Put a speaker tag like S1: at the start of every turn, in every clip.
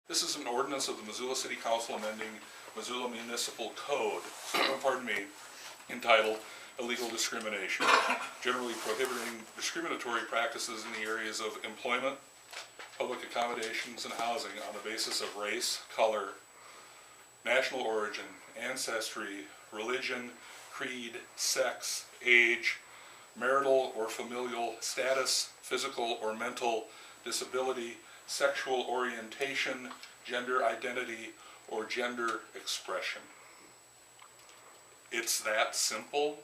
S1: This is an ordinance of the Missoula City Council amending Missoula Municipal Code, entitled Illegal Discrimination, generally prohibiting discriminatory practices in the areas of employment, public accommodations, and housing on the basis of race, color, national origin, ancestry, religion, creed, sex, age, marital or familial status, physical or mental disability, sexual orientation, gender identity, or gender expression. It's that simple.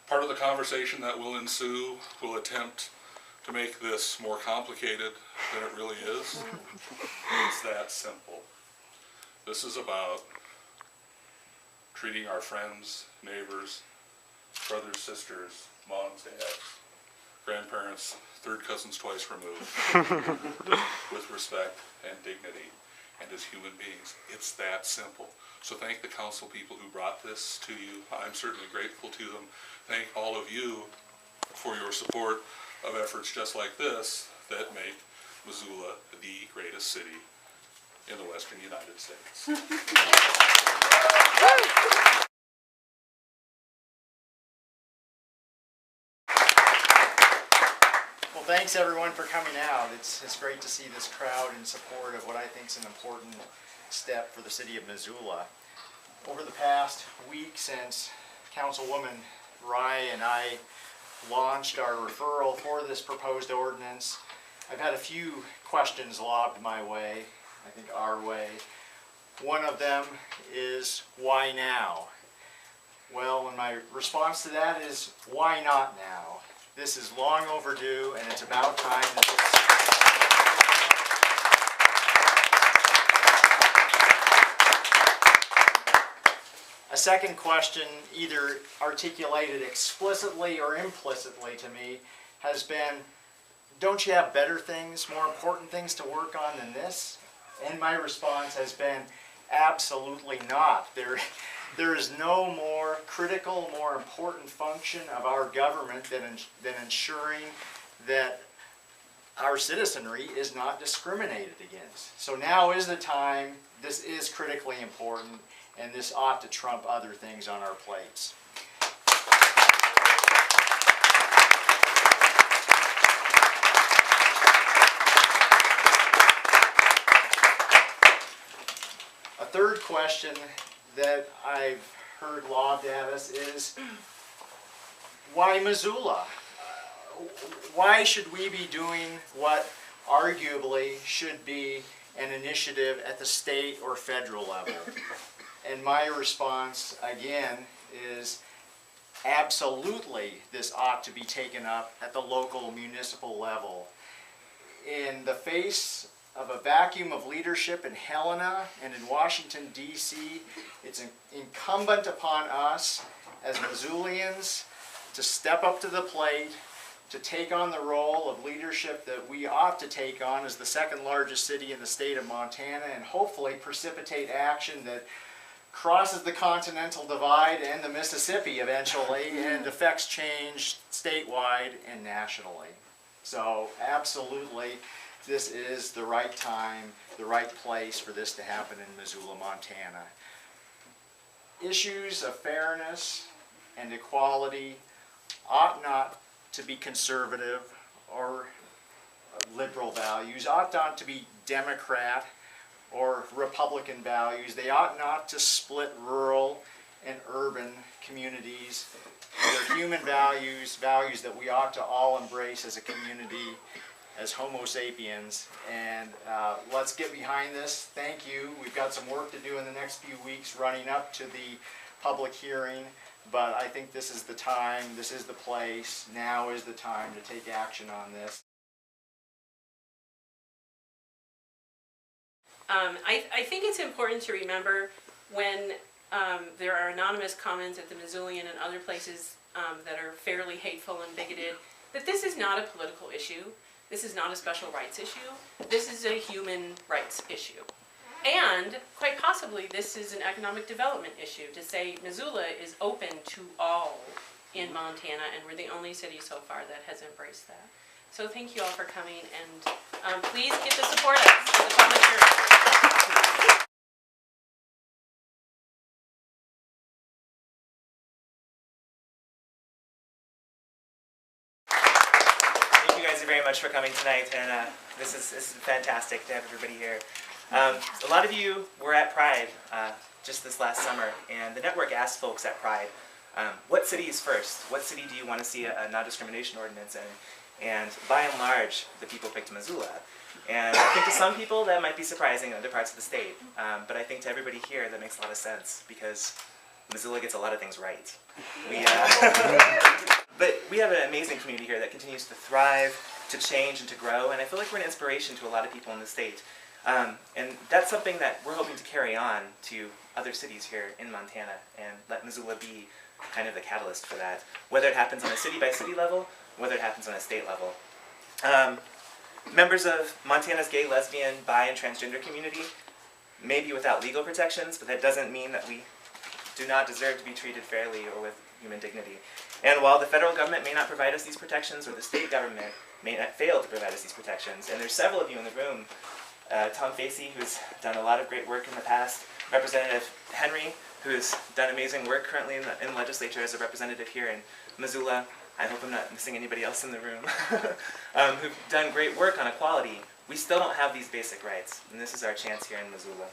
S1: Part of the conversation that will ensue will attempt to make this more complicated than it really is. It's that simple. This is about treating our friends, neighbors, brothers, sisters, moms, dads, grandparents, third cousins twice removed, with respect and dignity and as human beings. It's that simple. So thank the council people who brought this to you. I'm certainly grateful to them. Thank all of you for your support of efforts just like this that make Missoula the greatest city in the western United States.
S2: Well, thanks everyone for coming out. It's great to see this crowd in support of what I think is an important step for the city of Missoula. Over the past week since Councilwoman Rye and I launched our referral for this proposed ordinance, I've had a few questions lobbed my way, I think our way. One of them is, why now? Well, and my response to that is, why not now? This is long overdue, and it's about time that A second question, either articulated explicitly or implicitly to me, has been, don't you have better things, more important things to work on than this? And my response has been, absolutely not. There is no more critical, more important function of our government than ensuring that our citizenry is not discriminated against. So now is the time. This is critically important, and this ought to trump other things on our plates. A third question that I've heard lobbed at us is, why Missoula? Why should we be doing what arguably should be an initiative at the state or federal level? And my response, again, is absolutely this ought to be taken up at the local municipal level. In the face of a vacuum of leadership in Helena and in Washington, D.C., it's incumbent upon us as Missoulians to step up to the plate, to take on the role of leadership that we ought to take on as the second largest city in the state of Montana, and hopefully precipitate action that crosses the continental divide and the Mississippi eventually and affects change statewide and nationally. So absolutely, this is the right time, the right place for this to happen in Missoula, Montana. Issues of fairness and equality ought not to be conservative or liberal values, ought not to be Democrat or Republican values. They ought not to split rural and urban communities. They're human values, values that we ought to all embrace as a community, as Homo sapiens, and let's get behind this. Thank you. We've got some work to do in the next few weeks running up to the public hearing, but I think this is the time, this is the place, now is the time to take action on this.
S3: I think it's important to remember when there are anonymous comments at the Missoulian and other places that are fairly hateful and bigoted, that this is not a political issue. This is not a special rights issue. This is a human rights issue. And quite possibly this is an economic development issue, to say Missoula is open to all in Montana, and we're the only city so far that has embraced that. So thank you all for coming, and please get to support us as a public church.
S4: Thank you guys very much for coming tonight, and this is fantastic to have everybody here. A lot of you were at Pride just this last summer, and the network asked folks at Pride, what city is first? What city do you want to see a non-discrimination ordinance in? And by and large, the people picked Missoula. And I think to some people that might be surprising in other parts of the state, but I think to everybody here that makes a lot of sense, because Missoula gets a lot of things right. But we have an amazing community here that continues to thrive, to change, and to grow, and I feel like we're an inspiration to a lot of people in the state. And that's something that we're hoping to carry on to other cities here in Montana, and let Missoula be kind of the catalyst for that, whether it happens on a city-by-city level, whether it happens on a state level. Members of Montana's gay, lesbian, bi, and transgender community may be without legal protections, but that doesn't mean that we do not deserve to be treated fairly or with human dignity. And while the federal government may not provide us these protections, or the state government may not fail to provide us these protections, and there's several of you in the room, Tom Facey, who's done a lot of great work in the past, Representative Henry, who's done amazing work currently in the legislature as a representative here in Missoula. I hope I'm not missing anybody else in the room, who've done great work on equality. We still don't have these basic rights, and this is our chance here in Missoula.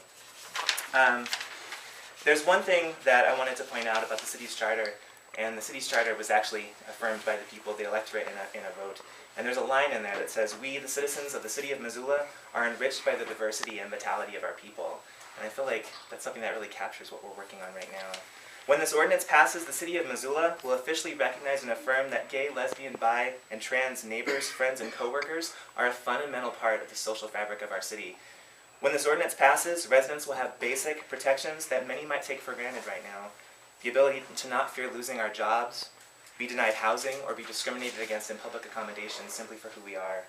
S4: There's one thing that I wanted to point out about the city's charter, and the city's charter was actually affirmed by the people, the electorate, in a vote. And there's a line in there that says, "We, the citizens of the city of Missoula, are enriched by the diversity and vitality of our people." And I feel like that's something that really captures what we're working on right now. When this ordinance passes, the city of Missoula will officially recognize and affirm that gay, lesbian, bi, and trans neighbors, friends, and coworkers are a fundamental part of the social fabric of our city. When this ordinance passes, residents will have basic protections that many might take for granted right now. The ability to not fear losing our jobs, be denied housing, or be discriminated against in public accommodations simply for who we are.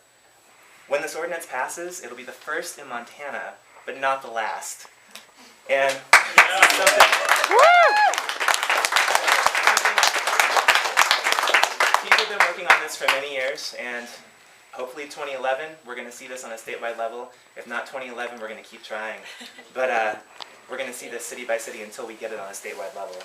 S4: When this ordinance passes, it'll be the first in Montana, but not the last. And people have been working on this for many years, and hopefully 2011, we're going to see this on a statewide level. If not 2011, we're going to keep trying. But we're going to see this city by city until we get it on a statewide level.